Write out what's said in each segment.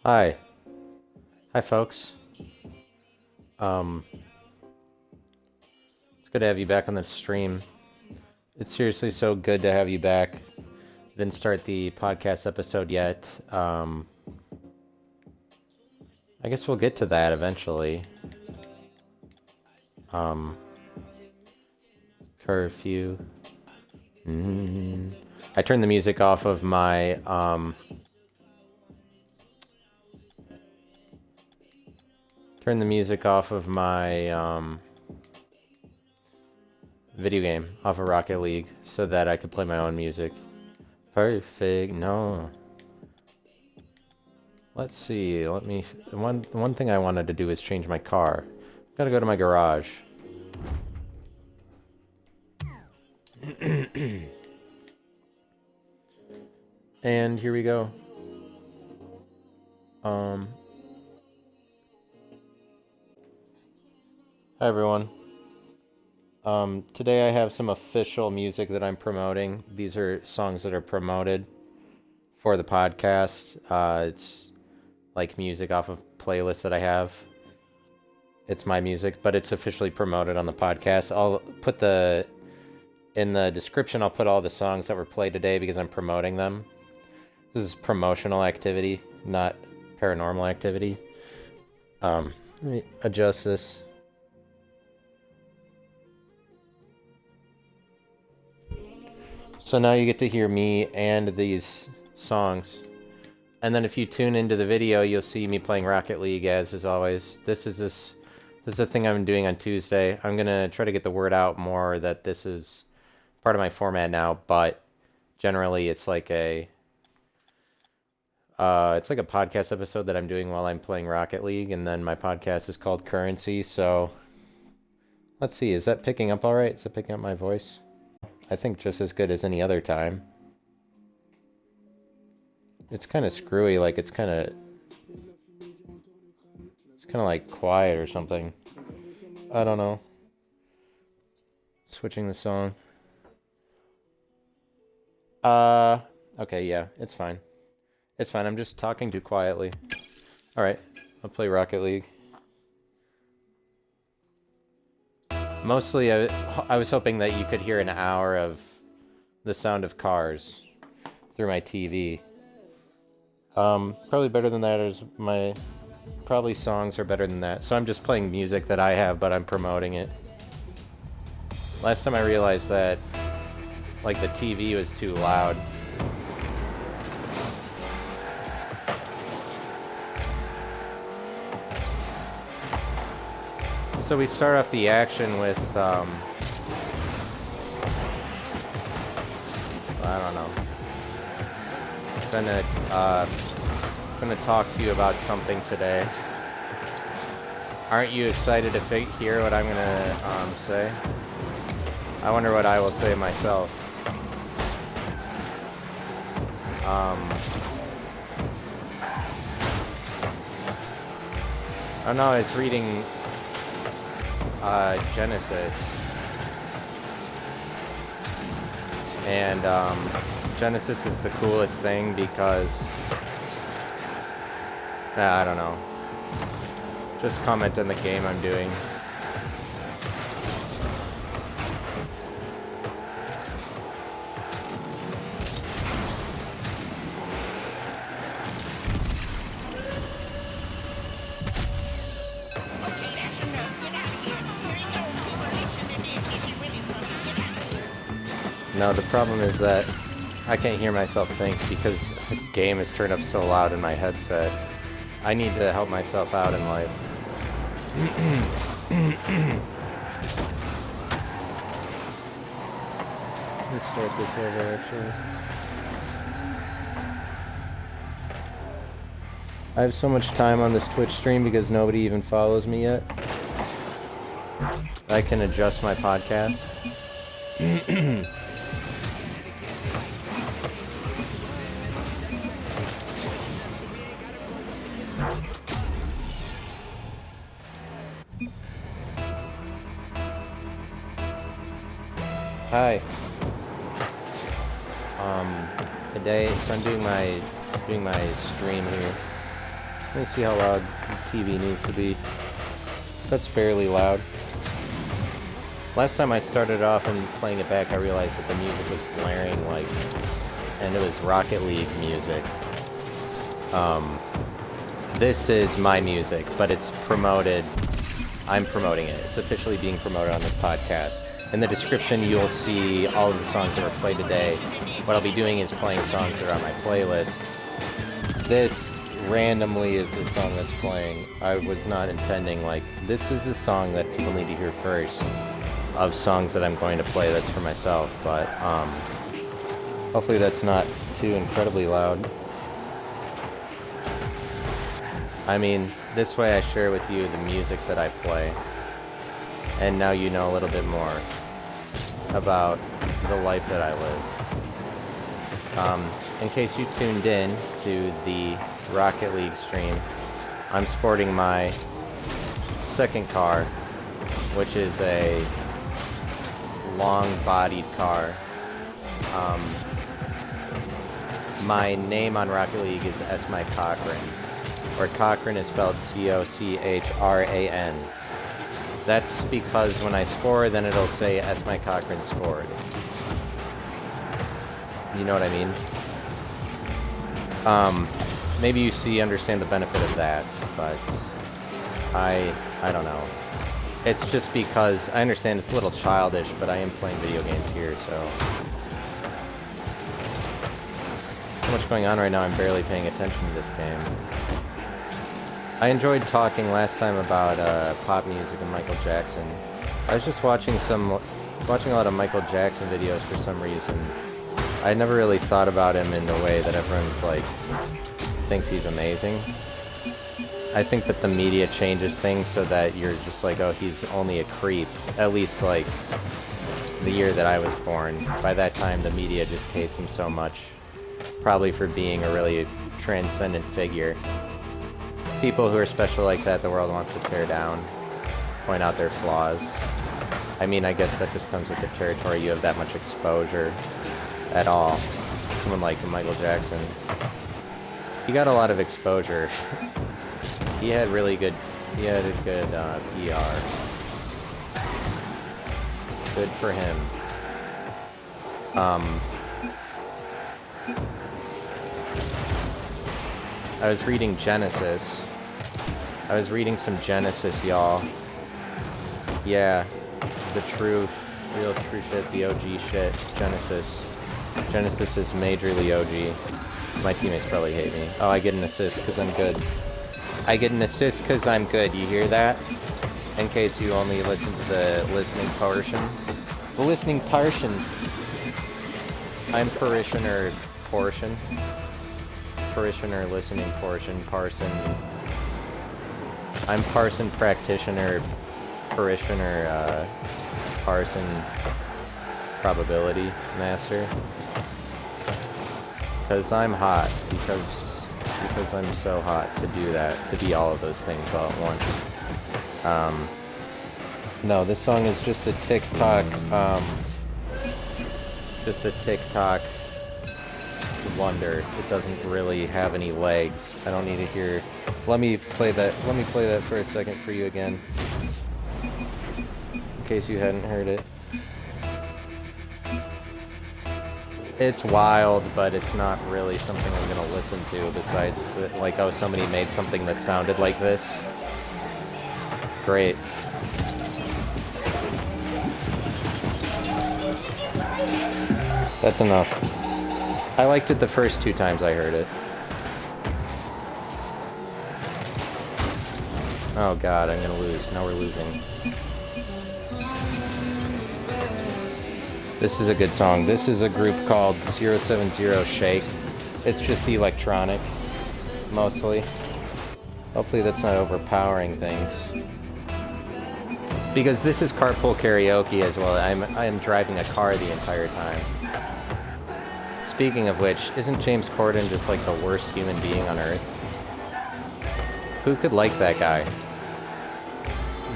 Hi. Hi, folks. Um, it's good to have you back on the stream. It's seriously so good to have you back. Didn't start the podcast episode yet. I guess we'll get to that eventually. Curfew. I turned the music off of my, video game, off of Rocket League, so that I could play my own music. Perfect. No. Let's see. One thing I wanted to do is change my car. Gotta go to my garage. And here we go. Hi everyone. Today I have some official music that I'm promoting. These are songs that are promoted for the podcast. It's like music off of playlists that I have. It's my music, but it's officially promoted on the podcast. I'll put in the description, I'll put all the songs that were played today because I'm promoting them. This is promotional activity, not paranormal activity. Let me adjust this. So now you get to hear me and these songs. And then if you tune into the video, you'll see me playing Rocket League as always. This is a thing I'm doing on Tuesday. I'm gonna try to get the word out more that this is part of my format now, but generally it's like a podcast episode that I'm doing while I'm playing Rocket League, and then my podcast is called Currency. So let's see, is that picking up all right? Is it picking up my voice? I think just as good as any other time. It's kind of screwy, like it's kind of like quiet or something. I don't know. Switching the song. Okay, yeah, it's fine. It's fine, I'm just talking too quietly. Alright, I'll play Rocket League. Mostly, I was hoping that you could hear an hour of the sound of cars through my TV. Probably better than that is probably songs are better than that. So I'm just playing music that I have, but I'm promoting it. Last time I realized that, like, the TV was too loud. So we start off the action with, I don't know. Gonna talk to you about something today. Aren't you excited to hear what I'm gonna say? I wonder what I will say myself. Oh no, it's reading Genesis. And Genesis is the coolest thing because I don't know. Just comment on the game I'm doing. No, the problem is that I can't hear myself think because the game is turned up so loud in my headset. I need to help myself out in life. Let's start this over, actually. I have so much time on this Twitch stream because nobody even follows me yet. I can adjust my podcast. Hi. Today, so I'm doing my stream here. Let me see how loud the TV needs to be. That's fairly loud. Last time I started off and playing it back, I realized that the music was blaring, like, and it was Rocket League music. This is my music, but it's promoted. I'm promoting it. It's officially being promoted on this podcast. In the description, you'll see all of the songs that were played today. What I'll be doing is playing songs that are on my playlist. This randomly is the song that's playing. I was not intending, like, this is the song that people need to hear first of songs that I'm going to play that's for myself, but hopefully that's not too incredibly loud. I mean, this way I share with you the music that I play, and now you know a little bit more about the life that I live. In case you tuned in to the Rocket League stream, I'm sporting my second car, which is a long-bodied car. My name on Rocket League is S. Mike Cochran, or Cochran is spelled C-O-C-H-R-A-N. That's because when I score, then it'll say S. Mike Cochran scored. You know what I mean? Maybe you understand the benefit of that, but I don't know. It's just because I understand it's a little childish, but I am playing video games here, so. So much going on right now, I'm barely paying attention to this game. I enjoyed talking last time about pop music and Michael Jackson. I was just watching a lot of Michael Jackson videos for some reason. I never really thought about him in the way that everyone's like thinks he's amazing. I think that the media changes things so that you're just like, oh, he's only a creep. At least like the year that I was born. By that time, the media just hates him so much. Probably for being a really transcendent figure. People who are special like that, the world wants to tear down, point out their flaws. I mean, I guess that just comes with the territory. You have that much exposure at all. Someone like Michael Jackson. He got a lot of exposure. He had a good PR. Good for him. I was reading Genesis. I was reading some Genesis, y'all. Yeah, the real true shit, the OG shit. Genesis. Genesis is majorly OG. My teammates probably hate me. Oh, I get an assist because I'm good. I get an assist because I'm good. You hear that? In case you only listen to the listening portion. The listening portion. I'm parishioner portion. Parishioner listening portion. Parson. I'm parson practitioner. Parishioner. Parson probability master. Because I'm hot. Because I'm so hot to do that. To be all of those things all at once. No, this song is just a TikTok. Just a TikTok wonder. It doesn't really have any legs. I don't need to hear. Let me play that for a second for you again. In case you hadn't heard it. It's wild, but it's not really something I'm gonna listen to besides, like, oh, somebody made something that sounded like this. Great. That's enough. I liked it the first 2 times I heard it. Oh god, I'm gonna lose. Now we're losing. This is a good song. This is a group called 070 Shake. It's just electronic, mostly. Hopefully that's not overpowering things. Because this is carpool karaoke as well. I'm driving a car the entire time. Speaking of which, isn't James Corden just like the worst human being on earth? Who could like that guy?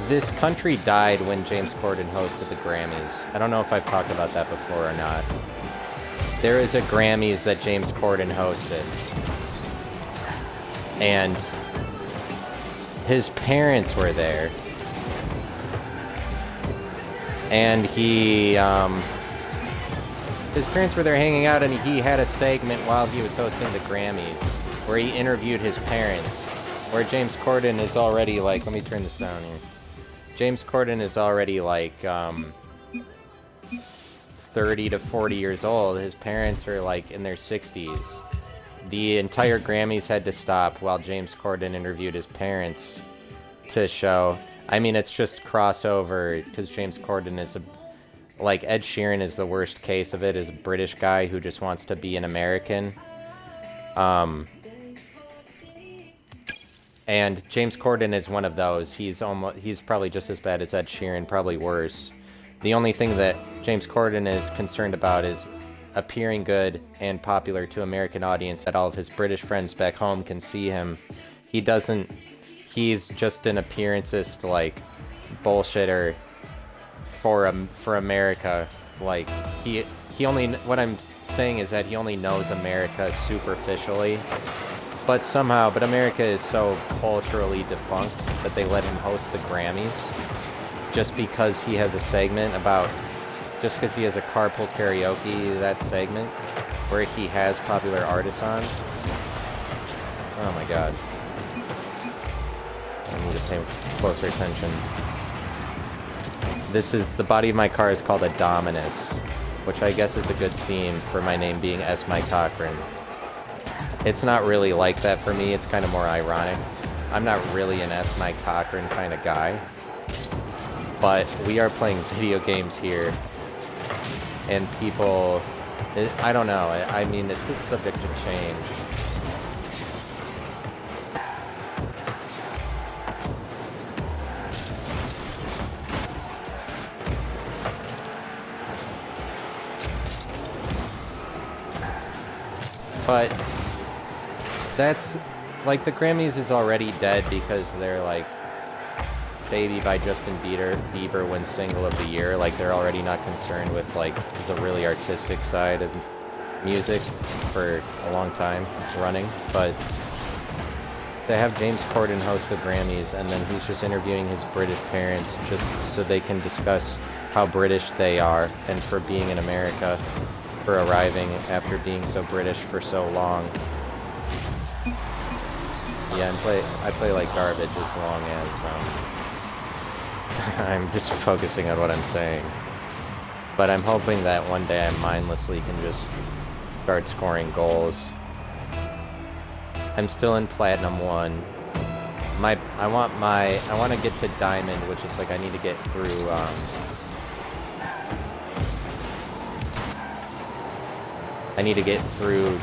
This country died when James Corden hosted the Grammys. I don't know if I've talked about that before or not. There is a Grammys that James Corden hosted. And his parents were there. And his parents were there hanging out, and he had a segment while he was hosting the Grammys where he interviewed his parents, where James Corden is already like, let me turn this down here. James Corden is already like 30 to 40 years old. His parents are like in their 60s. The entire Grammys had to stop while James Corden interviewed his parents to show. I mean, it's just crossover because James Corden is like Ed Sheeran is the worst case of it, is a British guy who just wants to be an American. And James Corden is one of those. He's probably just as bad as Ed Sheeran, probably worse. The only thing that James Corden is concerned about is appearing good and popular to American audience, that all of his British friends back home can see him. He's just an appearancist, like, bullshitter for America. Like, he only, what I'm saying is that he only knows America superficially. But America is so culturally defunct that they let him host the Grammys just because he has a segment just because he has a carpool karaoke, that segment, where he has popular artists on. Oh my god. I need to pay closer attention. The body of my car is called a Dominus, which I guess is a good theme for my name being S. Mike Cochran. It's not really like that for me, it's kind of more ironic. I'm not really an S. Mike Cochran kind of guy. But we are playing video games here. And people, I don't know, I mean, it's subject to change. But that's, like, the Grammys is already dead because they're like, Baby by Justin Bieber wins Single of the Year. Like, they're already not concerned with, like, the really artistic side of music for a long time running. But they have James Corden host the Grammys, and then he's just interviewing his British parents just so they can discuss how British they are and for being in America, for arriving after being so British for so long. Yeah, I play like garbage as long as I'm just focusing on what I'm saying. But I'm hoping that one day I mindlessly can just start scoring goals. I'm still in Platinum 1. I want to get to Diamond, which is like I need to get through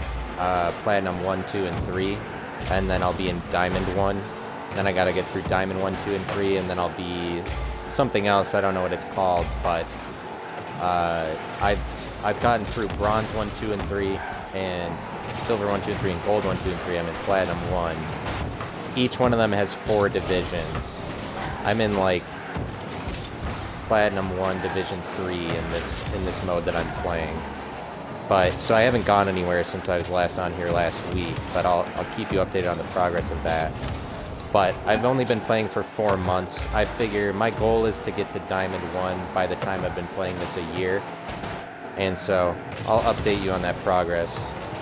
Platinum 1, 2, and 3, and then I'll be in Diamond 1. Then I gotta get through Diamond 1, 2, and 3, and then I'll be something else, I don't know what it's called, but I've gotten through Bronze 1, 2, and 3, and Silver 1, 2, and 3, and Gold 1, 2, and 3. I'm in Platinum 1. Each one of them has 4 divisions. I'm in, like, Platinum 1, Division 3 in this mode that I'm playing. But, so I haven't gone anywhere since I was last on here last week, but I'll keep you updated on the progress of that. But I've only been playing for 4 months. I figure my goal is to get to Diamond 1 by the time I've been playing this a year. And so I'll update you on that progress.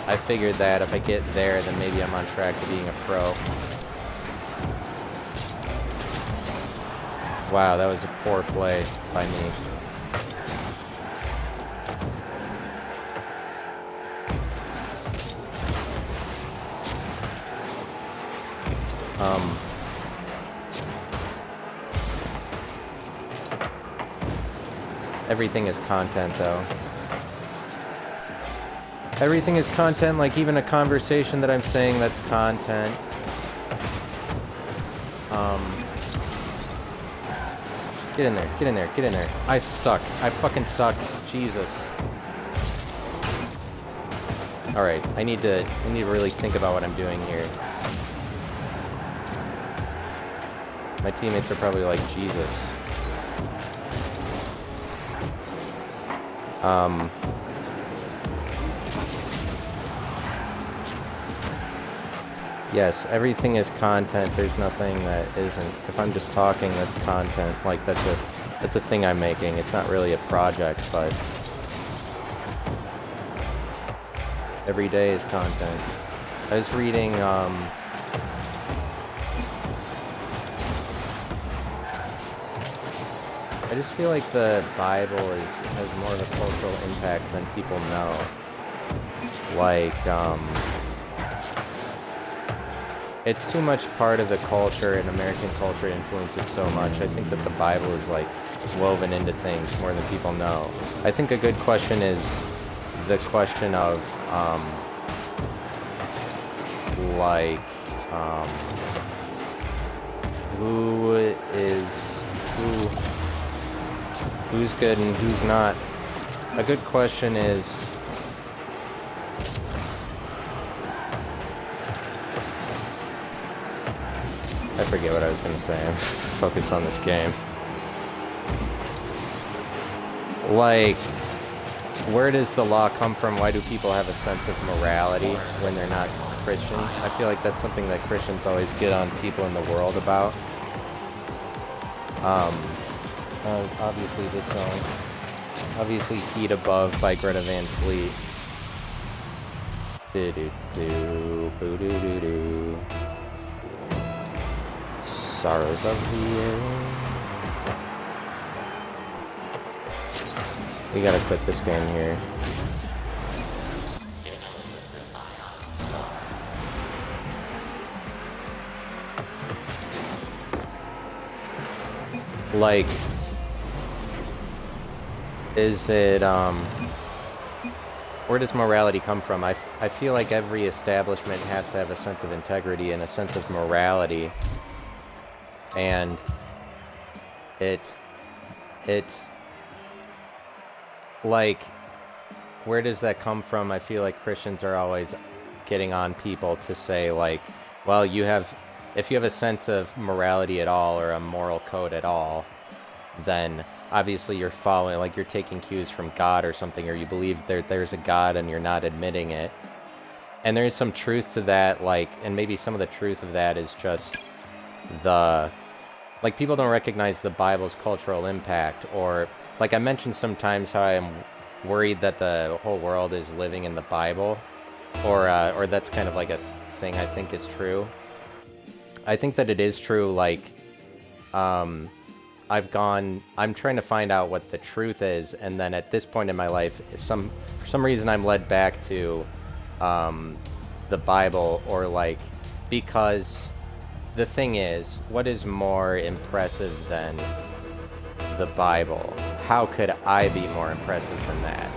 I figured that if I get there, then maybe I'm on track to being a pro. Wow, that was a poor play by me. Everything is content, though. Everything is content, like even a conversation that I'm saying, that's content. Get in there, get in there, get in there. I suck. I fucking suck. Jesus. Alright, I need to really think about what I'm doing here. My teammates are probably like, Jesus. Yes, everything is content. There's nothing that isn't. If I'm just talking, that's content. Like that's a thing I'm making. It's not really a project, but every day is content. I was reading I just feel like the Bible has more of a cultural impact than people know. Like, it's too much part of the culture, and American culture influences so much. I think that the Bible is like woven into things more than people know. I think a good question is the question of like who's good and who's not. A good question is I forget what I was going to say. I'm focused on this game. Like, where does the law come from? Why do people have a sense of morality when they're not Christian? I feel like that's something that Christians always get on people in the world about. Obviously this song. Obviously Heat Above by Greta Van Fleet. Do-do-do, boo-do-do-do. Sorrows of the Year. We gotta quit this game here. Like, is it, where does morality come from? I feel like every establishment has to have a sense of integrity and a sense of morality. And it's like, where does that come from? I feel like Christians are always getting on people to say, like, well, if you have a sense of morality at all or a moral code at all, then obviously you're following, like, you're taking cues from God or something, or you believe there's a God and you're not admitting it. And there's some truth to that, like, and maybe some of the truth of that is just like, people don't recognize the Bible's cultural impact, or, like, I mentioned sometimes how I'm worried that the whole world is living in the Bible, or that's kind of like a thing I think is true. I think that it is true, like, I'm trying to find out what the truth is, and then at this point in my life, for some reason I'm led back to the Bible, or, like, because the thing is, what is more impressive than the Bible? How could I be more impressive than that?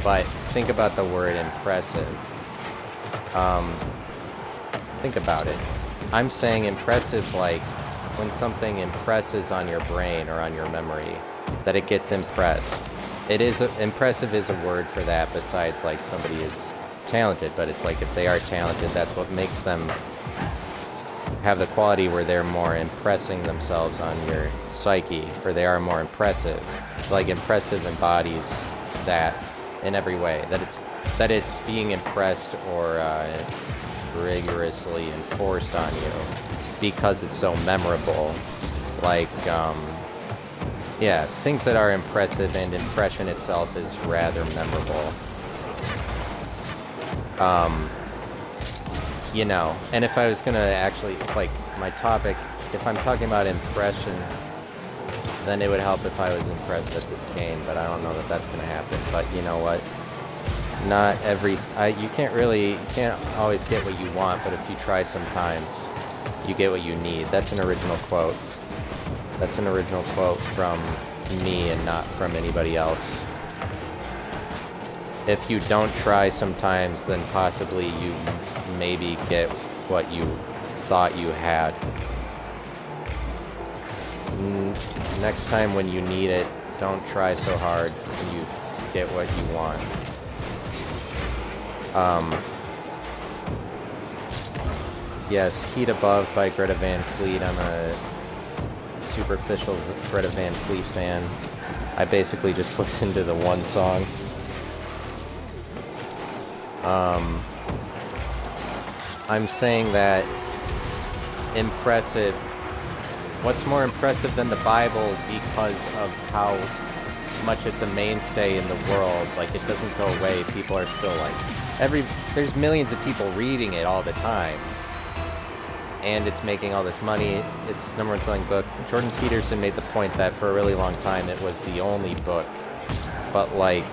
But think about the word impressive. Think about it. I'm saying impressive, like, when something impresses on your brain or on your memory, that it gets impressed. Impressive is a word for that, besides, like, somebody is talented, but it's like, if they are talented, that's what makes them have the quality where they're more impressing themselves on your psyche, or they are more impressive. Like, impressive embodies that in every way, that it's being impressed or rigorously enforced on you because it's so memorable. Like, yeah, things that are impressive, and impression itself is rather memorable. You know, and if I was gonna actually, like, my topic, if I'm talking about impression, then it would help if I was impressed at this game, but I don't know that that's gonna happen. But you know what? You can't always get what you want, but if you try sometimes, you get what you need. That's an original quote. That's an original quote from me and not from anybody else. If you don't try sometimes, then possibly you maybe get what you thought you had. Next time when you need it, don't try so hard, and you get what you want. Yes, Heat Above by Greta Van Fleet. I'm a superficial Greta Van Fleet fan. I basically just listen to the one song. I'm saying that impressive. What's more impressive than the Bible because of how much it's a mainstay in the world? Like, it doesn't go away. People are still like, there's millions of people reading it all the time. And it's making all this money. It's its number one selling book. Jordan Peterson made the point that for a really long time it was the only book. But like,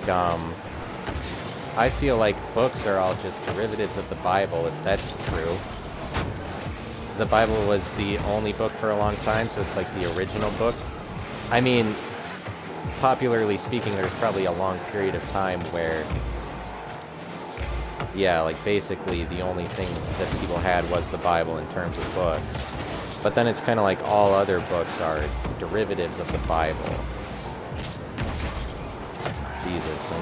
I feel like books are all just derivatives of the Bible, if that's true. The Bible was the only book for a long time, so it's like the original book. I mean, popularly speaking, there's probably a long period of time where, yeah, like basically the only thing that people had was the Bible in terms of books. But then it's kind of like all other books are derivatives of the Bible. Jesus, I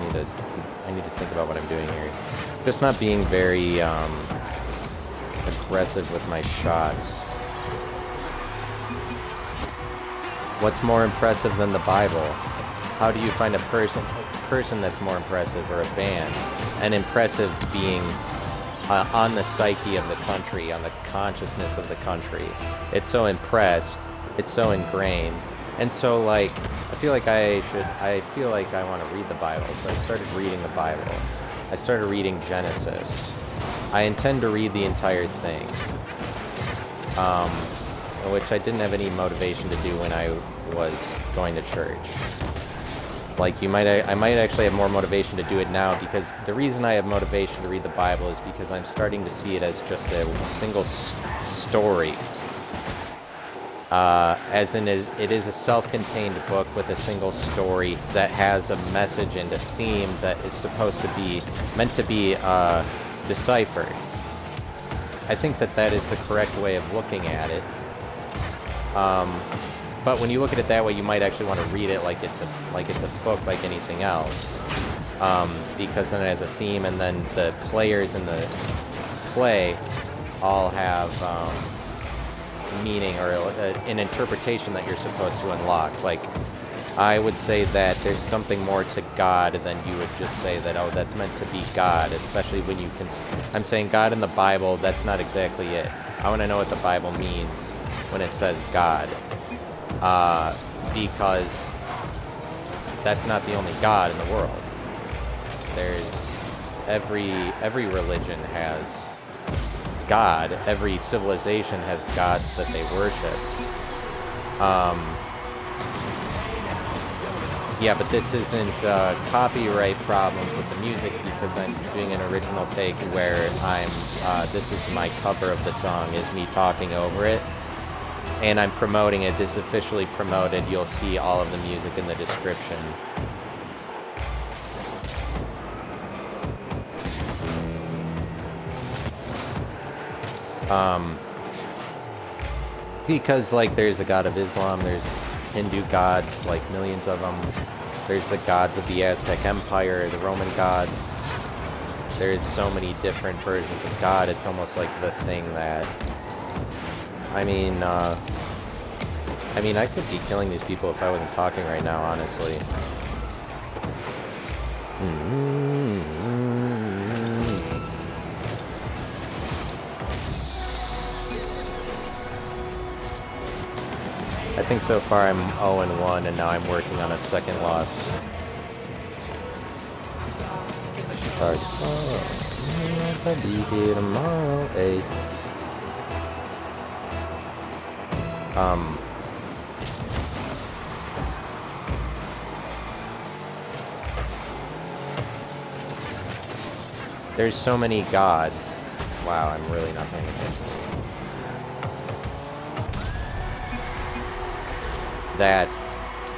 need to think about what I'm doing here. Just not being very aggressive with my shots. What's more impressive than the Bible? How do you find a person that's more impressive, or a band? And impressive being on the psyche of the country, on the consciousness of the country. It's so impressed, it's so ingrained. And so like, I feel like I want to read the Bible, so I started reading the Bible. I started reading Genesis. I intend to read the entire thing, which I didn't have any motivation to do when I was going to church. Like, I might actually have more motivation to do it now, because the reason I have motivation to read the Bible is because I'm starting to see it as just a single story. As in, it is a self-contained book with a single story that has a message and a theme that is supposed to be, meant to be deciphered. I think that is the correct way of looking at it. But when you look at it that way, you might actually want to read it like it's a book like anything else, because then it has a theme, and then the players in the play all have meaning, or an interpretation that you're supposed to unlock. Like, I would say that there's something more to God than you would just say that, oh, that's meant to be God, especially when you can... I'm saying God in the Bible, that's not exactly it. I want to know what the Bible means when it says God. Because that's not the only God in the world. There's... Every religion has God. Every civilization has gods that they worship. Yeah, but this isn't copyright problems with the music, because I'm doing an original take where this is my cover of the song, is me talking over it. And I'm promoting it. This is officially promoted. You'll see all of the music in the description. Because, like, there's a god of Islam, there's Hindu gods, like millions of them. There's the gods of the Aztec Empire, the Roman gods. There's so many different versions of God. It's almost like the thing that... I mean, I could be killing these people if I wasn't talking right now, honestly. I think so far I'm 0-1, and now I'm working on a second loss. I'll be here tomorrow, hey. There's so many gods. Wow, I'm really not paying attention. That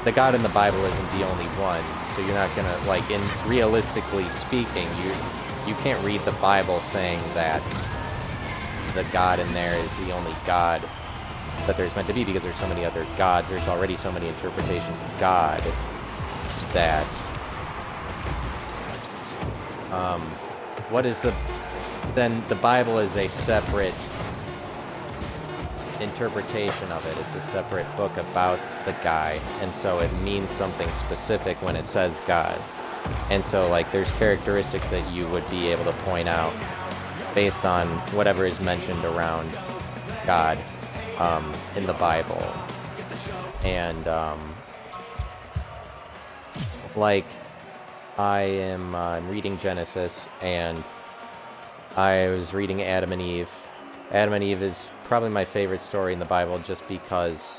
the God in the Bible isn't the only one, so you're not gonna, like, realistically speaking, you can't read the Bible saying that the God in there is the only God that there's meant to be, because there's so many other gods. There's already so many interpretations of God that then the Bible is a separate interpretation of it. It's a separate book about the guy, and so it means something specific when it says God. And so, like, there's characteristics that you would be able to point out based on whatever is mentioned around God in the Bible. And like I am reading Genesis, and I was reading Adam and Eve. Adam and Eve is probably my favorite story in the Bible, just because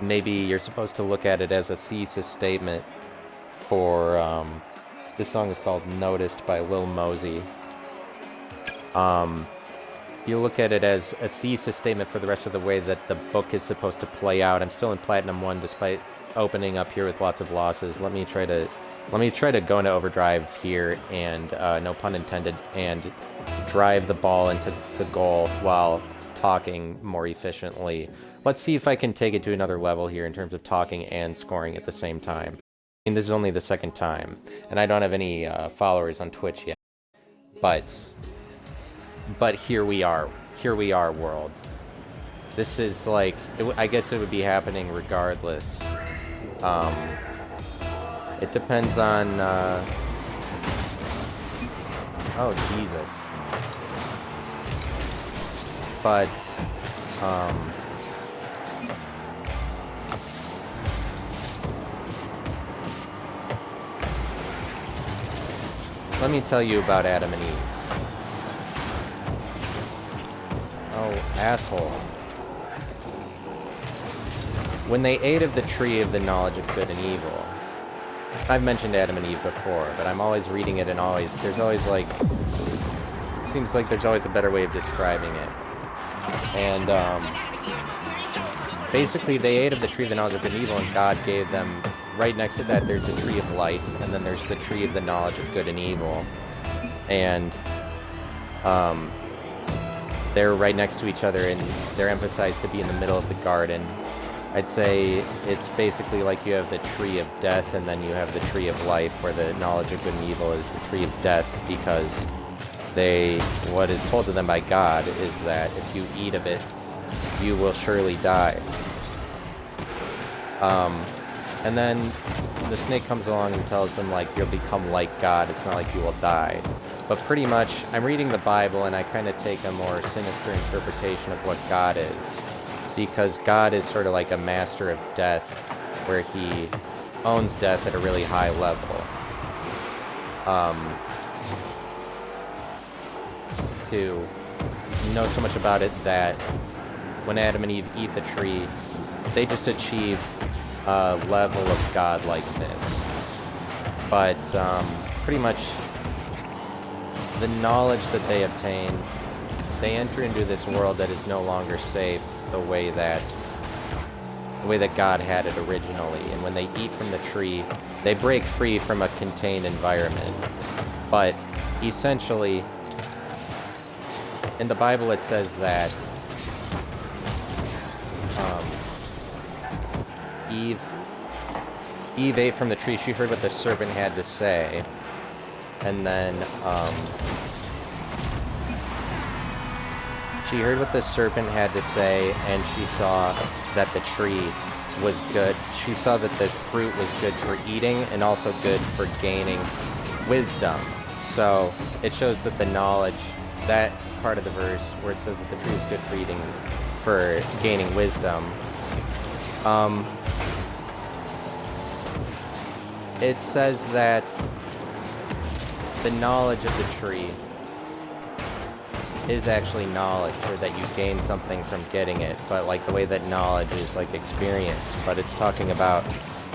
maybe you're supposed to look at it as a thesis statement for this song is called Noticed by Lil Mosey. You look at it as a thesis statement for the rest of the way that the book is supposed to play out. I'm still in Platinum 1 despite opening up here with lots of losses. Let me try to go into overdrive here, and no pun intended, and drive the ball into the goal while talking more efficiently. Let's see if I can take it to another level here in terms of talking and scoring at the same time. I mean, this is only the second time, and I don't have any followers on Twitch yet. But here we are. Here we are, world. This is like, I guess it would be happening regardless. It depends on, oh, Jesus. But, let me tell you about Adam and Eve. Oh, asshole. When they ate of the tree of the knowledge of good and evil, I've mentioned Adam and Eve before, but I'm always reading it, and there's always like, seems like there's always a better way of describing it. And basically they ate of the tree of the knowledge of good and evil, and God gave them, right next to that there's the tree of life, and then there's the tree of the knowledge of good and evil. And they're right next to each other, and they're emphasized to be in the middle of the garden. I'd say it's basically like you have the tree of death, and then you have the tree of life, where the knowledge of good and evil is the tree of death, because what is told to them by God is that if you eat of it, you will surely die. And then the snake comes along and tells them, like, you'll become like God, it's not like you will die. But pretty much, I'm reading the Bible, and I kind of take a more sinister interpretation of what God is. Because God is sort of like a master of death, where he owns death at a really high level. To know so much about it that when Adam and Eve eat the tree, they just achieve a level of godlikeness. But pretty much the knowledge that they obtain, they enter into this world that is no longer safe the way that God had it originally. And when they eat from the tree, they break free from a contained environment. But essentially, in the Bible it says that Eve ate from the tree, she heard what the serpent had to say, and then she heard what the serpent had to say, and she saw that the tree was good. She saw that the fruit was good for eating and also good for gaining wisdom. So it shows that the knowledge, that part of the verse where it says that the tree is good for eating, for gaining wisdom, it says that the knowledge of the tree is actually knowledge, or that you gain something from getting it, but like the way that knowledge is like experience, but it's talking about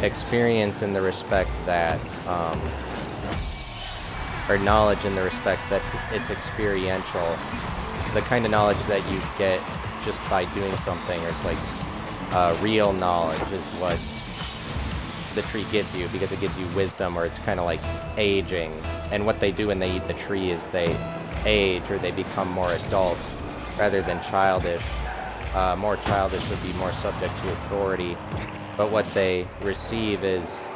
experience in the respect that, or knowledge in the respect that it's experiential, the kind of knowledge that you get just by doing something, or it's like real knowledge is what the tree gives you, because it gives you wisdom, or it's kind of like aging. And what they do when they eat the tree is they age, or they become more adult rather than childish. More childish would be more subject to authority, but what they receive is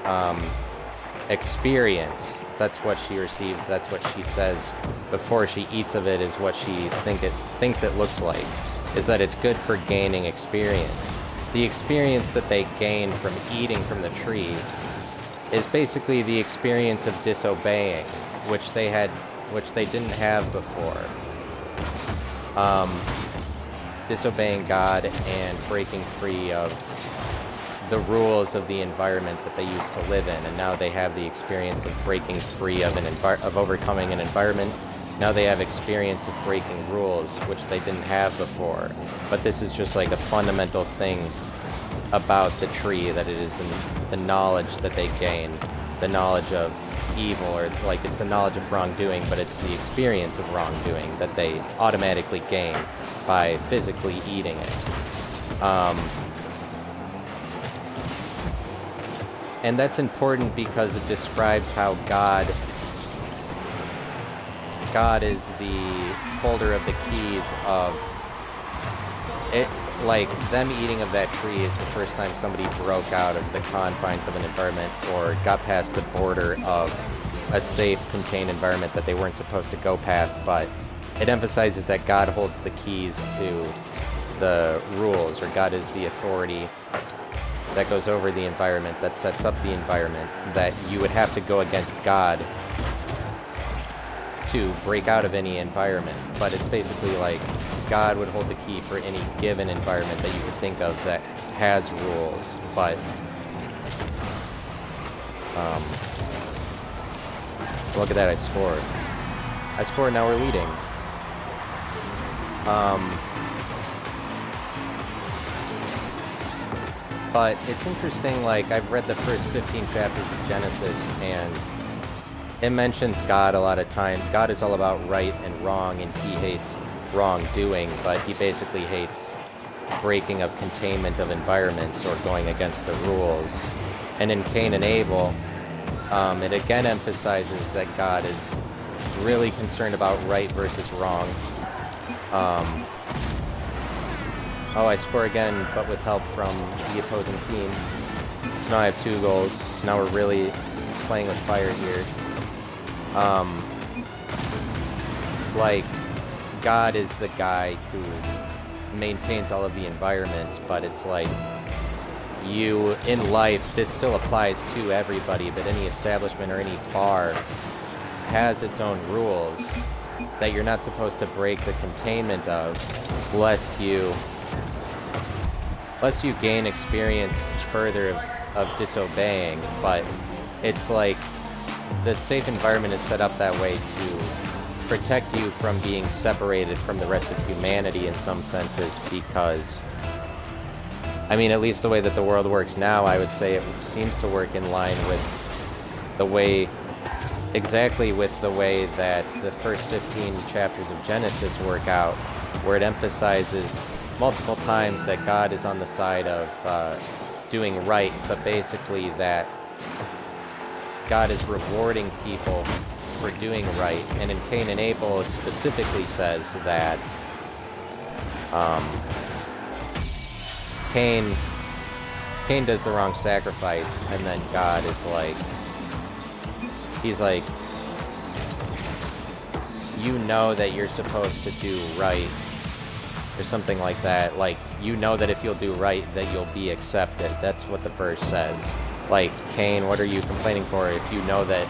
experience. That's what she receives, that's what she says before she eats of it, is what she thinks it looks like, is that it's good for gaining experience. The experience that they gain from eating from the tree is basically the experience of disobeying, which they didn't have before. disobeying God and breaking free of the rules of the environment that they used to live in, and now they have the experience of breaking free of of overcoming an environment. Now they have experience of breaking rules, which they didn't have before. But this is just like a fundamental thing about the tree, that it is the knowledge that they gain, the knowledge of evil, or like it's the knowledge of wrongdoing, but it's the experience of wrongdoing that they automatically gain by physically eating it. And that's important because it describes how God is the holder of the keys of it. Like, them eating of that tree is the first time somebody broke out of the confines of an environment or got past the border of a safe, contained environment that they weren't supposed to go past, but it emphasizes that God holds the keys to the rules, or God is the authority that goes over the environment, that sets up the environment, that you would have to go against God to break out of any environment. But it's basically like God would hold the key for any given environment that you could think of that has rules. But look at that, I scored. Now we're leading. But it's interesting, like, I've read the first 15 chapters of Genesis, and it mentions God a lot of times. God is all about right and wrong, and he hates wrongdoing, but he basically hates breaking of containment of environments or going against the rules. And in Cain and Abel, it again emphasizes that God is really concerned about right versus wrong. Oh, I score again, but with help from the opposing team. So now I have 2 goals. So now we're really playing with fire here. Like, God is the guy who maintains all of the environments, but it's like, you, in life, this still applies to everybody, but any establishment or any bar has its own rules that you're not supposed to break the containment of, lest you gain experience further of disobeying. But it's like, the safe environment is set up that way to protect you from being separated from the rest of humanity in some senses, because, I mean, at least the way that the world works now, I would say it seems to work in line with the way, exactly with the way that the first 15 chapters of Genesis work out, where it emphasizes multiple times that God is on the side of doing right, but basically that God is rewarding people for doing right. And in Cain and Abel, it specifically says that Cain does the wrong sacrifice, and then God is like, he's like, you know that you're supposed to do right, or something like that. Like, you know that if you'll do right, that you'll be accepted. That's what the verse says. Like, Cain, what are you complaining for? If you know that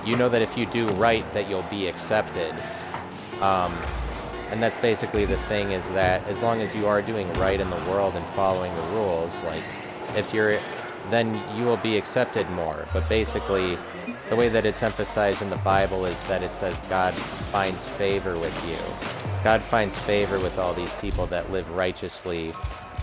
if you do right, that you'll be accepted. And that's basically the thing, is that as long as you are doing right in the world and following the rules, like, then you will be accepted more. But basically, the way that it's emphasized in the Bible is that it says God finds favor with you. God finds favor with all these people that live righteously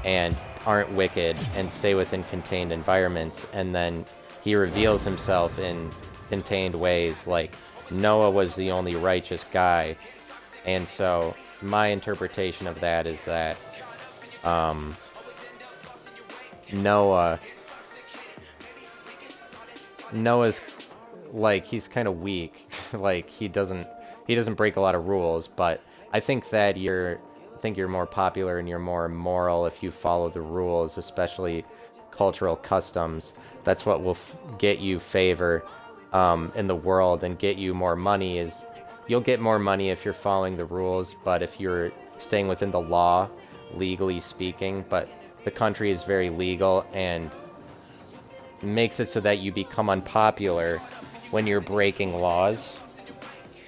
and aren't wicked and stay within contained environments, and then he reveals himself in contained ways. Like, Noah was the only righteous guy, and so my interpretation of that is that Noah's, like, he's kind of weak. Like, he doesn't break a lot of rules, but I think that you're more popular and you're more moral if you follow the rules, especially cultural customs. That's what will get you favor in the world and get you more money. Is you'll get more money if you're following the rules, but if you're staying within the law, legally speaking. But the country is very legal and makes it so that you become unpopular when you're breaking laws.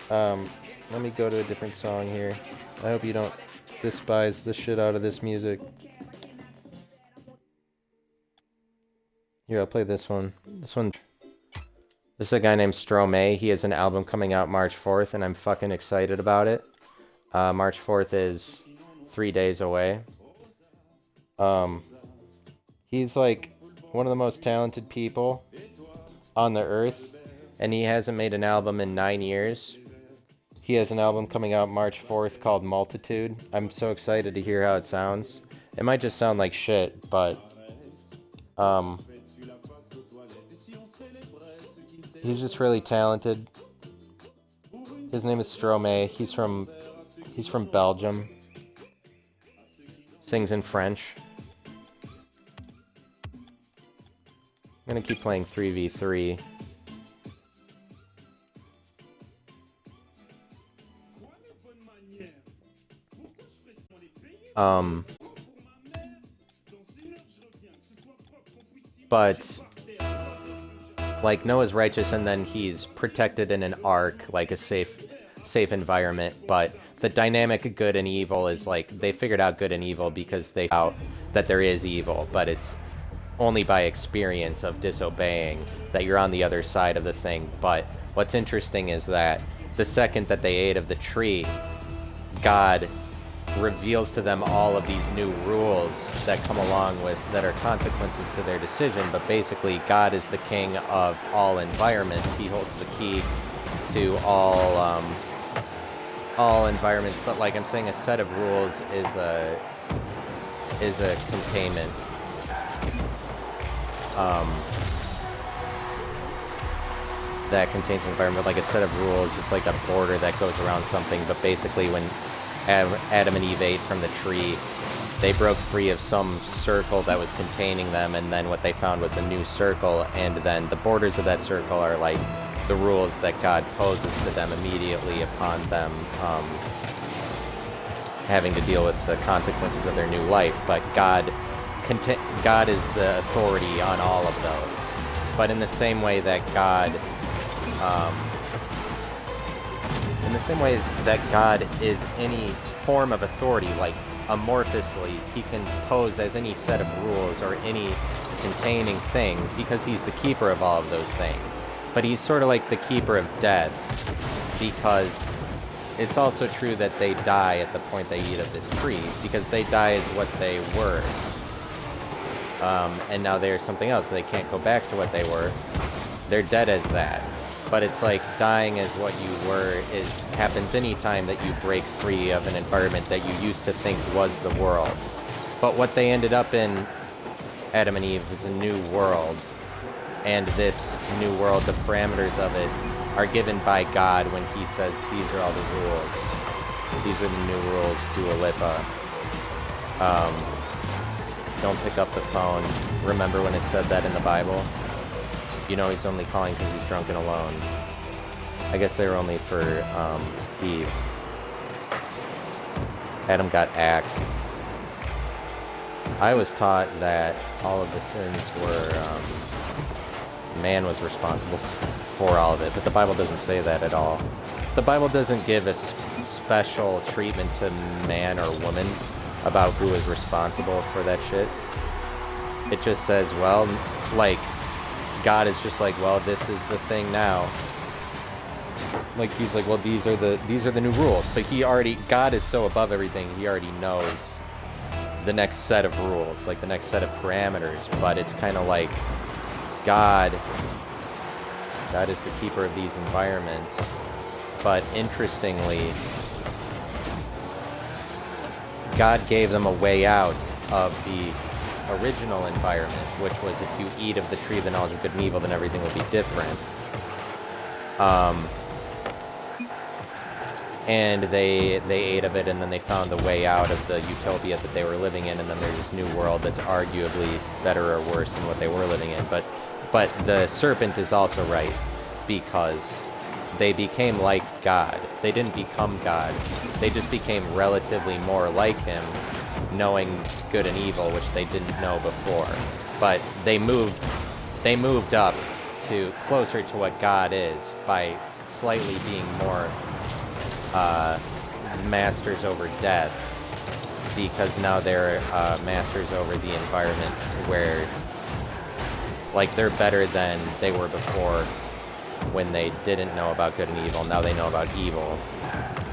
Let me go to a different song here. I hope you don't despise the shit out of this music. Here, I'll play this one. This is a guy named Stromae. He has an album coming out March 4th, and I'm fucking excited about it. March 4th is 3 days away. He's like one of the most talented people on the earth, and he hasn't made an album in 9 years. He has an album coming out March 4th called Multitude. I'm so excited to hear how it sounds. It might just sound like shit, but he's just really talented. His name is Stromae. He's from Belgium. Sings in French. I'm gonna keep playing 3v3. But like Noah's righteous, and then he's protected in an ark, like a safe environment. But the dynamic of good and evil is like they figured out good and evil because they found out that there is evil, but it's only by experience of disobeying that you're on the other side of the thing. But what's interesting is that the second that they ate of the tree, God reveals to them all of these new rules that come along with that are consequences to their decision. But basically God is the king of all environments. He holds the key to all environments. But like I'm saying, a set of rules is a containment. That contains an environment. Like a set of rules, it's like a border that goes around something. But basically when Adam and Eve ate from the tree, they broke free of some circle that was containing them, and then what they found was a new circle, and then the borders of that circle are like the rules that God poses to them immediately upon them having to deal with the consequences of their new life. But God is the authority on all of those. But in the same way that God is any form of authority, like amorphously, he can pose as any set of rules or any containing thing because he's the keeper of all of those things. But he's sort of like the keeper of death, because it's also true that they die at the point they eat of this tree, because they die as what they were. And now they're something else. They can't go back to what they were. They're dead as that. But it's like dying as what you were happens any time that you break free of an environment that you used to think was the world. But what they ended up in, Adam and Eve, is a new world. And this new world, the parameters of it, are given by God when he says, these are all the rules. These are the new rules, Dua Lipa. Don't pick up the phone. Remember when it said that in the Bible? You know he's only calling because he's drunk and alone. I guess they were only for Eve. Adam got axed. I was taught that all of the sins were man was responsible for all of it, but the Bible doesn't say that at all. The Bible doesn't give a special treatment to man or woman about who is responsible for that shit. It just says, well, like, God is just like, well, this is the thing now. Like, he's like, well, these are the new rules. But God is so above everything, he already knows the next set of rules, like the next set of parameters. But it's kind of like God is the keeper of these environments. But interestingly, God gave them a way out of the original environment, which was if you eat of the tree of the knowledge of good and evil, then everything will be different. And they ate of it, and then they found the way out of the utopia that they were living in, and then there's this new world that's arguably better or worse than what they were living in. But the serpent is also right, because they became like God. They didn't become God. They just became relatively more like him, knowing good and evil, which they didn't know before. But they moved up to closer to what God is by slightly being more masters over death, because now they're masters over the environment where, like, they're better than they were before when they didn't know about good and evil. Now they know about evil.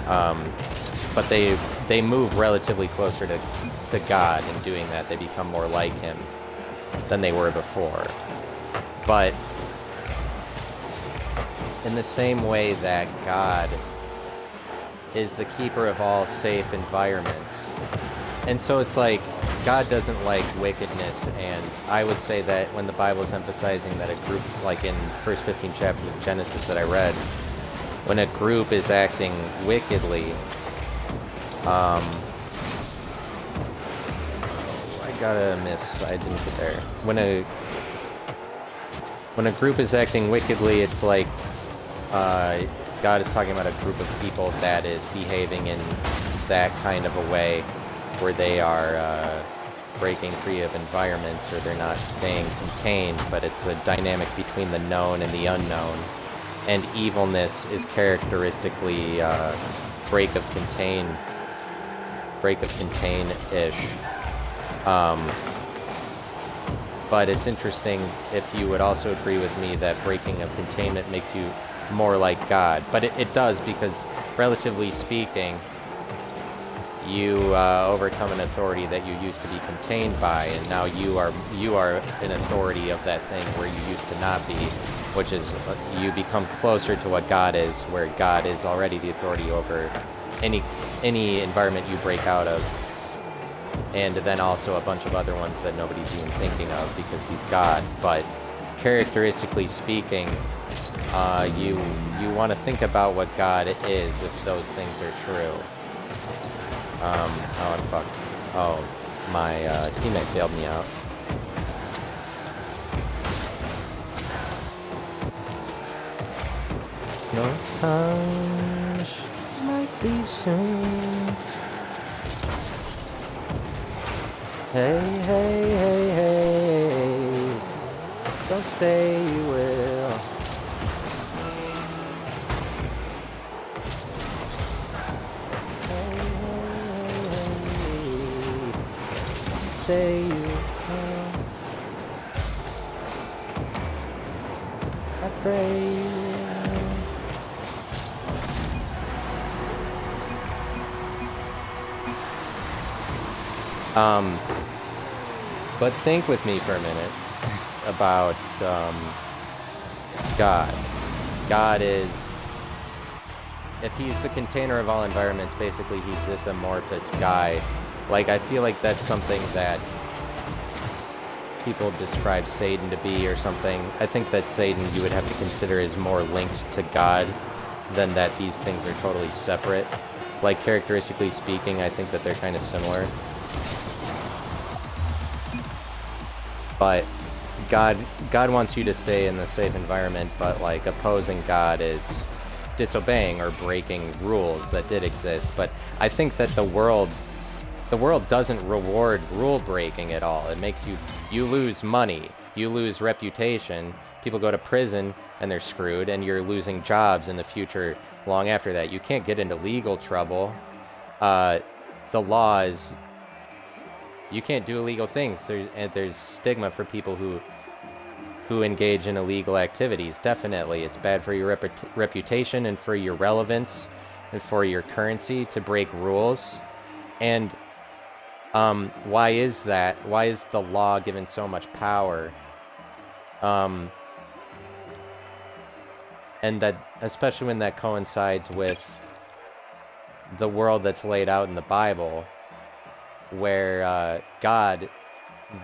But they move relatively closer to God in doing that. They become more like him than they were before. But in the same way that God is the keeper of all safe environments. And so it's like, God doesn't like wickedness, and I would say that when the Bible is emphasizing that a group, like in first 15 chapters of Genesis that I read, when a group is acting wickedly, I didn't get there. When a group is acting wickedly, it's like God is talking about a group of people that is behaving in that kind of a way where they are breaking free of environments, or they're not staying contained, but it's a dynamic between the known and the unknown. And evilness is characteristically break of contain-ish. But it's interesting if you would also agree with me that breaking of containment makes you more like God. But it does, because relatively speaking, you overcome an authority that you used to be contained by, and now you are an authority of that thing where you used to not be, which is you become closer to what God is, where God is already the authority over any environment you break out of, and then also a bunch of other ones that nobody's even thinking of because he's God. But characteristically speaking, you want to think about what God is if those things are true. Oh, I'm fucked. Oh, my teammate bailed me out. Your touch might be soon. Hey, hey, hey, hey. Don't say you will. Say you can. I pray you will. But think with me for a minute about God. God is, if he's the container of all environments, basically he's this amorphous guy. Like, I feel like that's something that people describe Satan to be or something. I think that Satan you would have to consider is more linked to God than that these things are totally separate. Like, characteristically speaking, I think that they're kind of similar. But God wants you to stay in the safe environment, but like opposing God is disobeying or breaking rules that did exist. But I think that the world doesn't reward rule breaking at all. It makes you lose money, you lose reputation, people go to prison and they're screwed, and you're losing jobs in the future long after that. You can't get into legal trouble. The law is, you can't do illegal things. There's stigma for people who engage in illegal activities. Definitely, it's bad for your reputation and for your relevance and for your currency to break rules. And why is that? Why is the law given so much power? And that, especially when that coincides with the world that's laid out in the Bible, where God,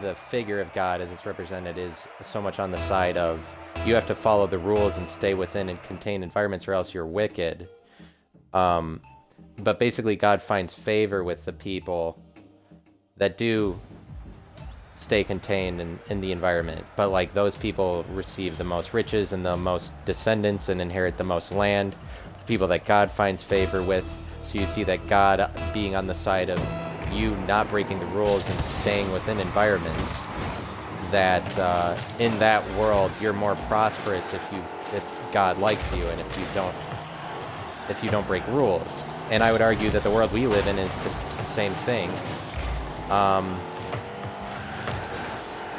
the figure of God as it's represented, is so much on the side of you have to follow the rules and stay within and contained environments or else you're wicked. But basically God finds favor with the people that do stay contained in the environment. But like, those people receive the most riches and the most descendants and inherit the most land. People that God finds favor with. So you see that God being on the side of you not breaking the rules and staying within environments that in that world you're more prosperous if God likes you, and if you don't if you don't break rules. And I would argue that the world we live in is the same thing.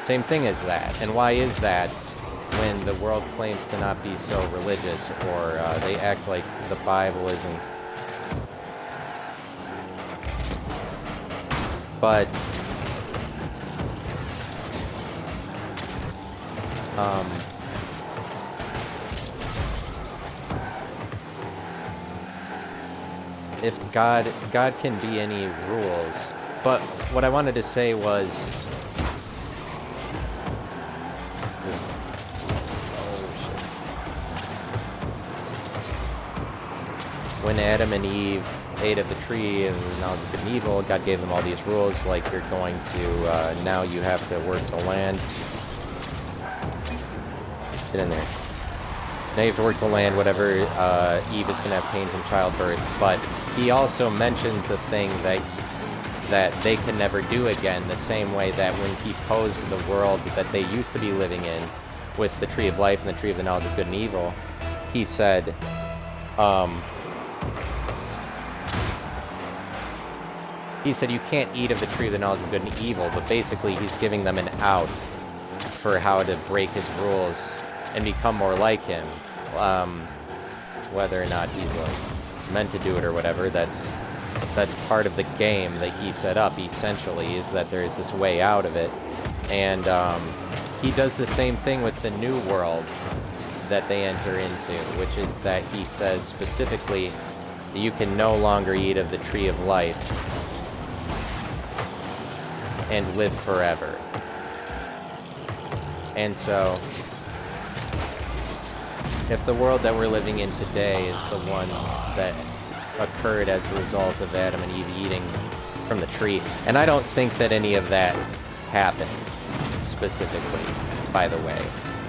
Same thing as that. And why is that? When the world claims to not be so religious, or they act like the Bible isn't. But if God can be any rules. But what I wanted to say was, when Adam and Eve ate of the tree of the knowledge of good and evil, God gave them all these rules, like you're going to, now you have to work the land. Get in there. Now you have to work the land, whatever, Eve is going to have pains in childbirth. But he also mentions the thing that they can never do again, the same way that when he posed the world that they used to be living in with the tree of life and the tree of the knowledge of good and evil, he said, you can't eat of the tree of the knowledge of good and evil, but basically he's giving them an out for how to break his rules and become more like him. Whether or not he's meant to do it or whatever, that's part of the game that he set up, essentially, is that there is this way out of it. And he does the same thing with the new world that they enter into, which is that he says specifically that you can no longer eat of the tree of life and live forever. And so, if the world that we're living in today is the one that occurred as a result of Adam and Eve eating from the tree, and I don't think that any of that happened specifically, by the way.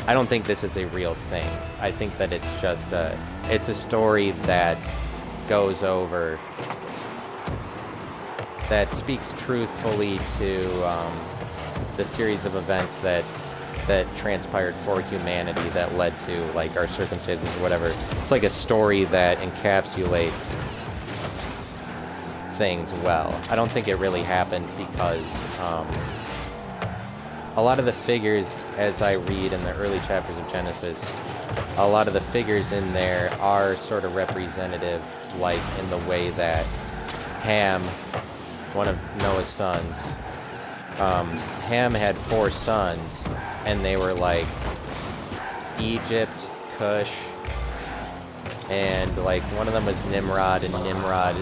I don't think this is a real thing. I think that it's just it's a story that goes over, that speaks truthfully to the series of events that transpired for humanity that led to, like, our circumstances or whatever. It's like a story that encapsulates things well. I don't think it really happened because a lot of the figures, as I read in the early chapters of Genesis, a lot of the figures in there are sort of representative, like in the way that Ham, one of Noah's sons, Ham had 4 sons, and they were like Egypt, Cush, and like one of them was Nimrod, and Nimrod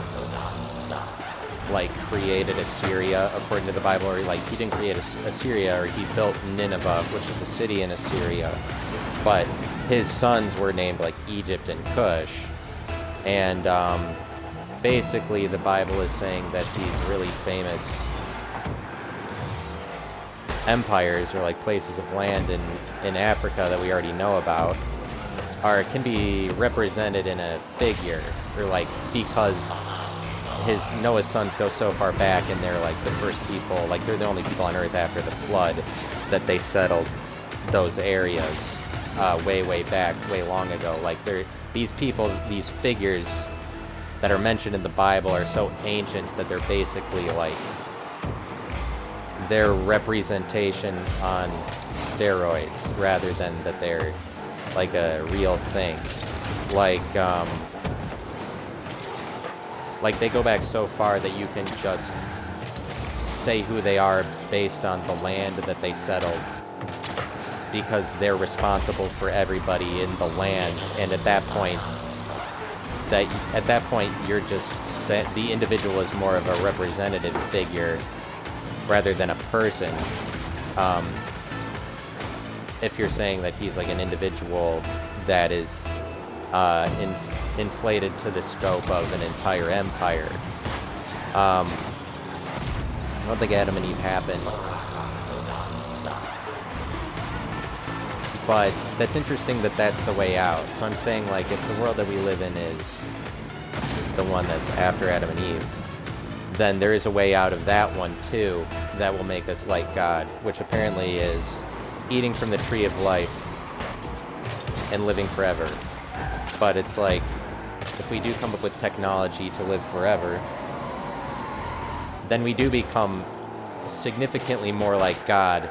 like created Assyria, according to the Bible, or like he didn't create Assyria, or he built Nineveh, which is a city in Assyria, but his sons were named like Egypt and Cush. And basically the Bible is saying that these really famous empires, or like places of land in Africa that we already know about, can be represented in a figure, or like, because Noah's sons go so far back, and they're like the first people, like they're the only people on earth after the flood that they settled those areas way back, way long ago. Like these people, these figures that are mentioned in the Bible are so ancient that they're basically like their representation on steroids, rather than that they're like a real thing. Like they go back so far that you can just say who they are based on the land that they settled, because they're responsible for everybody in the land. And at that point, you're just the individual is more of a representative figure rather than a person. If you're saying that he's like an individual that is inflated to the scope of an entire empire. I don't think Adam and Eve happened. But that's interesting that that's the way out. So I'm saying, like, if the world that we live in is the one that's after Adam and Eve, then there is a way out of that one too that will make us like God, which apparently is eating from the tree of life and living forever. But it's like, if we do come up with technology to live forever, then we do become significantly more like God,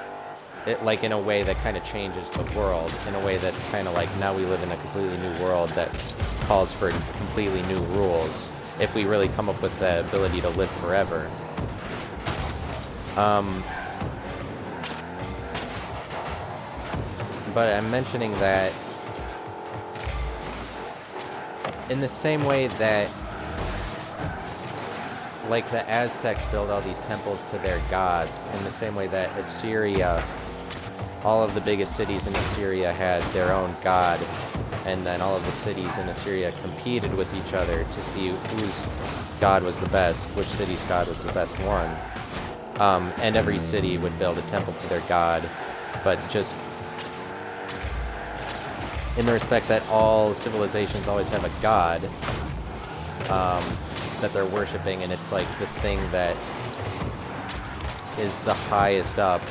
like in a way that kind of changes the world, in a way that's kind of like now we live in a completely new world that calls for completely new rules, if we really come up with the ability to live forever. But I'm mentioning that in the same way that, like, the Aztecs built all these temples to their gods, in the same way that Assyria, all of the biggest cities in Assyria had their own god, and then all of the cities in Assyria competed with each other to see whose god was the best, which city's god was the best one. And every city would build a temple to their god, but just in the respect that all civilizations always have a god that they're worshiping, and it's like the thing that is the highest up.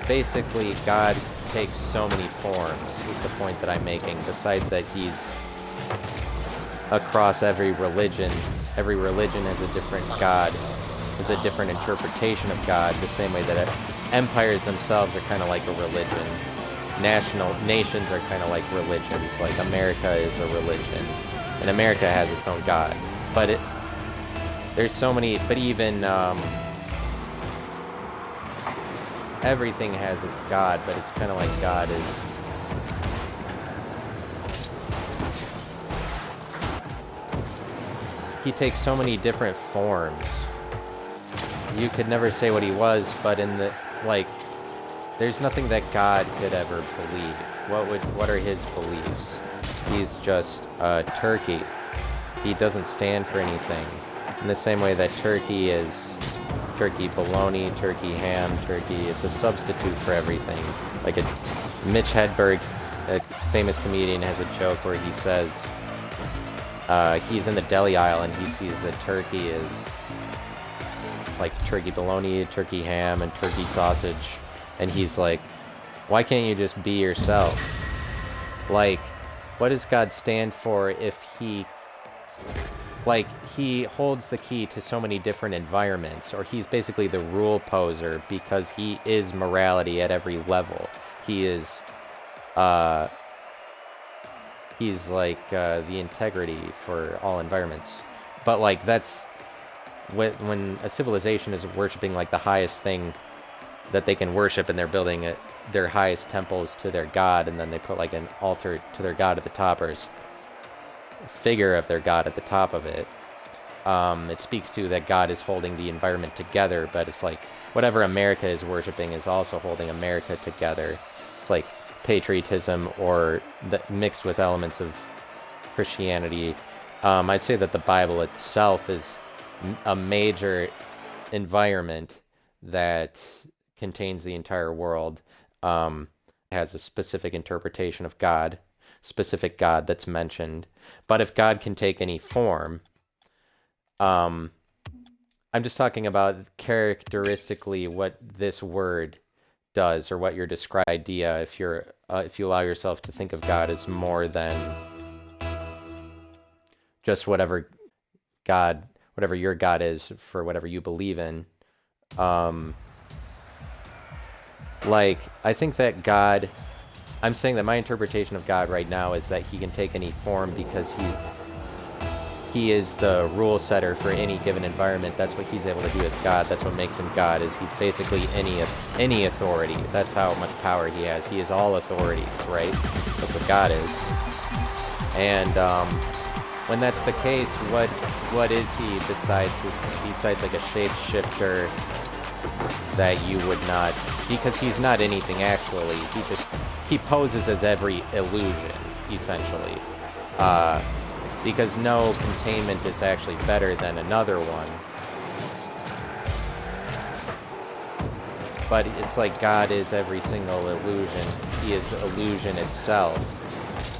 Basically, God takes so many forms, is the point that I'm making, besides that he's across every religion. Every religion has a different god, has a different interpretation of God, the same way that empires themselves are kind of like a religion. Nations are kind of like religions, like America is a religion, and America has its own god. But there's so many, but even everything has its god, but it's kind of like God is... He takes so many different forms. You could never say what he was, but in the, like, there's nothing that God could ever believe. What are his beliefs? He's just turkey. He doesn't stand for anything. In the same way that turkey is turkey bologna, turkey ham, turkey, it's a substitute for everything. Like Mitch Hedberg, a famous comedian, has a joke where he says he's in the deli aisle and he sees that turkey is like turkey bologna, turkey ham, and turkey sausage. And he's like, why can't you just be yourself? Like, what does God stand for if he, like, he holds the key to so many different environments, or he's basically the rule poser because he is morality at every level. He is, he's like the integrity for all environments. But like that's when a civilization is worshiping like the highest thing that they can worship, and they're building their highest temples to their god, and then they put like an altar to their god at the top, or a figure of their god at the top of it. It speaks to that God is holding the environment together, but it's like whatever America is worshiping is also holding America together. It's like patriotism, or mixed with elements of Christianity. I'd say that the Bible itself is a major environment that contains the entire world. It has a specific interpretation of God, specific God that's mentioned. But if God can take any form, I'm just talking about characteristically what this word does, or what your described idea, if you allow yourself to think of God as more than just whatever your God is for whatever you believe in. Like, I think that God, I'm saying that my interpretation of God right now is that he can take any form because he is the rule setter for any given environment. That's what he's able to do as God. That's what makes him God, is he's basically any authority. That's how much power he has. He is all authorities, right? That's what God is. And when that's the case, what is he besides like a shapeshifter that you would not, because he's not anything actually. He poses as every illusion, essentially. Because no containment is actually better than another one. But it's like God is every single illusion. He is illusion itself.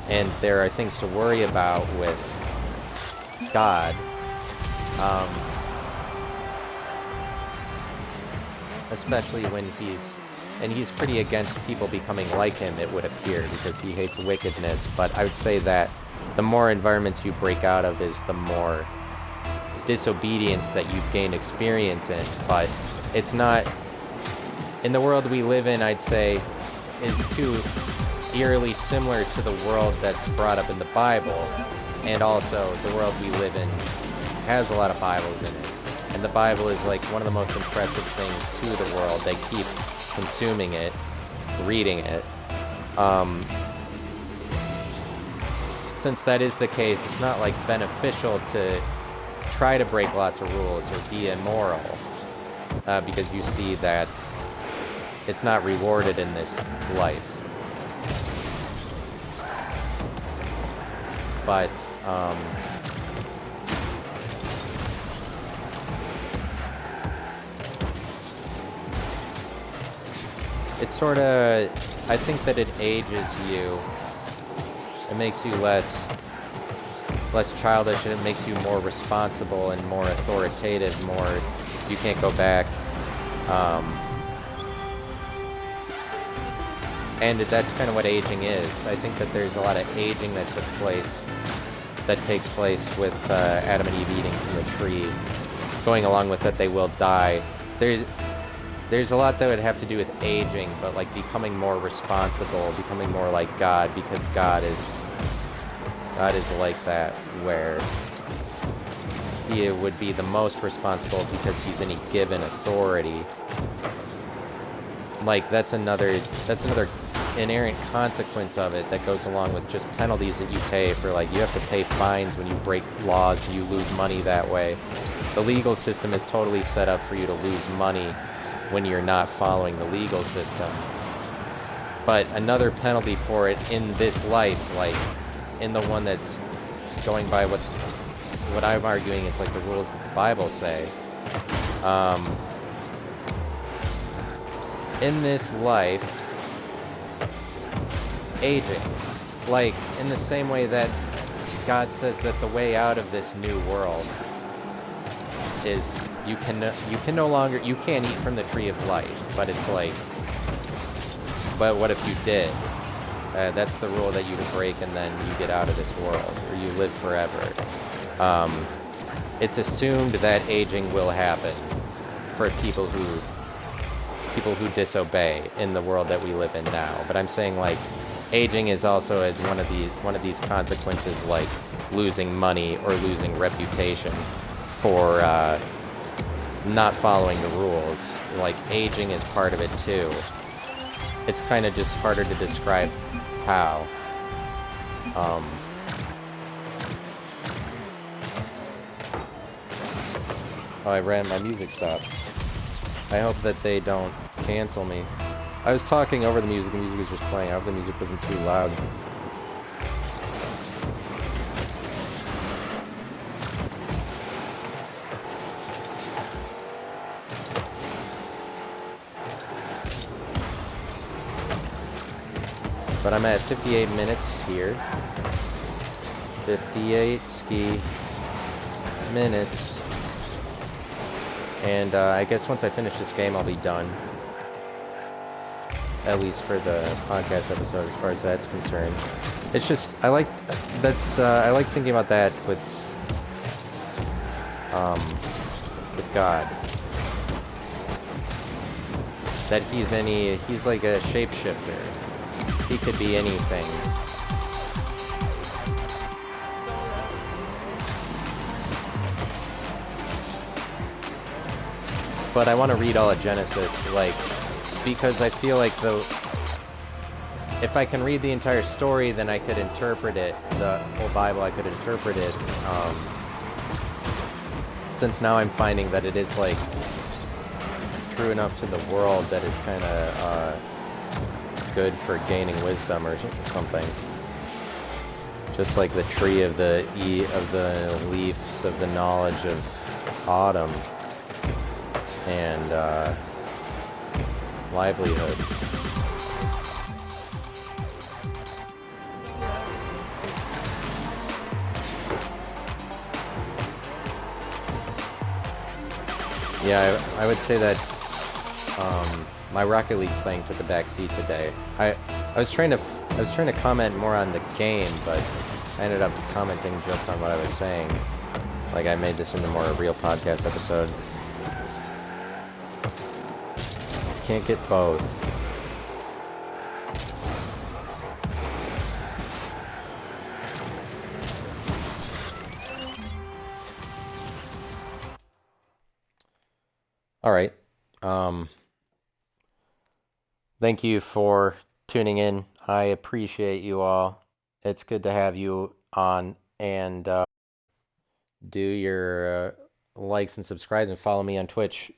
And there are things to worry about with God. Especially when he's and he's pretty against people becoming like him, it would appear, because he hates wickedness. But I would say that the more environments you break out of is the more disobedience that you've gained experience in. But it's not, in the world we live in, I'd say, is too eerily similar to the world that's brought up in the Bible. And also, the world we live in has a lot of Bibles in it. And the Bible is like one of the most impressive things to the world. They keep consuming it, reading it. Since that is the case, it's not like beneficial to try to break lots of rules or be immoral, because you see that it's not rewarded in this life. But it's sort of, I think that it ages you. It makes you less childish, and it makes you more responsible and more authoritative, more, you can't go back. And that's kind of what aging is. I think that there's a lot of aging that takes place with Adam and Eve eating from the tree. Going along with that, they will die. There's a lot that would have to do with aging, but like becoming more responsible, becoming more like God, because God is like that, where he would be the most responsible because he's any given authority. Like that's another inherent consequence of it that goes along with just penalties that you pay for, like, you have to pay fines when you break laws, you lose money that way. The legal system is totally set up for you to lose money when you're not following the legal system. But another penalty for it in this life, like in the one that's going by what I'm arguing is like the rules that the Bible say, in this life, aging, like in the same way that God says that the way out of this new world is you can no longer, you can't eat from the tree of life, but it's like, but what if you did? That's the rule that you break, and then you get out of this world, or you live forever. It's assumed that aging will happen for people who disobey in the world that we live in now. But I'm saying, like, aging is also one of these consequences, like losing money or losing reputation for not following the rules. Like, aging is part of it too. It's kind of just harder to describe how. Oh, I ran, my music stopped. I hope that they don't cancel me. I was talking over the music was just playing. I hope the music wasn't too loud. But I'm at 58 minutes here. 58 ski minutes. And I guess once I finish this game, I'll be done. At least for the podcast episode, as far as that's concerned. It's just, I like thinking about that with God. That he's like a shapeshifter. He could be anything. But I want to read all of Genesis, like, because I feel like if I can read the entire story, then I could interpret it, the whole Bible, I could interpret it, since now I'm finding that it is, like, true enough to the world that it's kind of good for gaining wisdom or something. Just like the tree of the leaves of the knowledge of autumn and livelihood. Yeah, I would say that my Rocket League playing took a back seat today. I was trying to comment more on the game, but I ended up commenting just on what I was saying. Like I made this into more a real podcast episode. Can't get both. All right. Thank you for tuning in. I appreciate you all. It's good to have you on, and do your likes and subscribes and follow me on Twitch.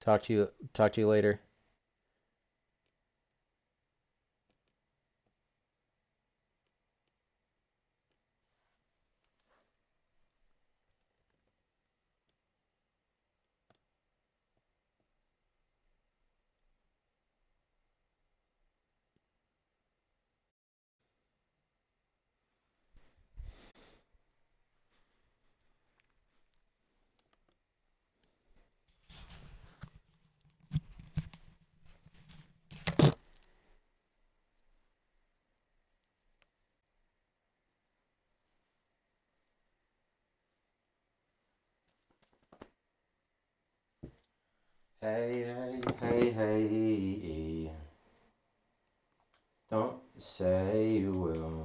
Talk to you later. Hey, hey, hey, hey. Don't say you will.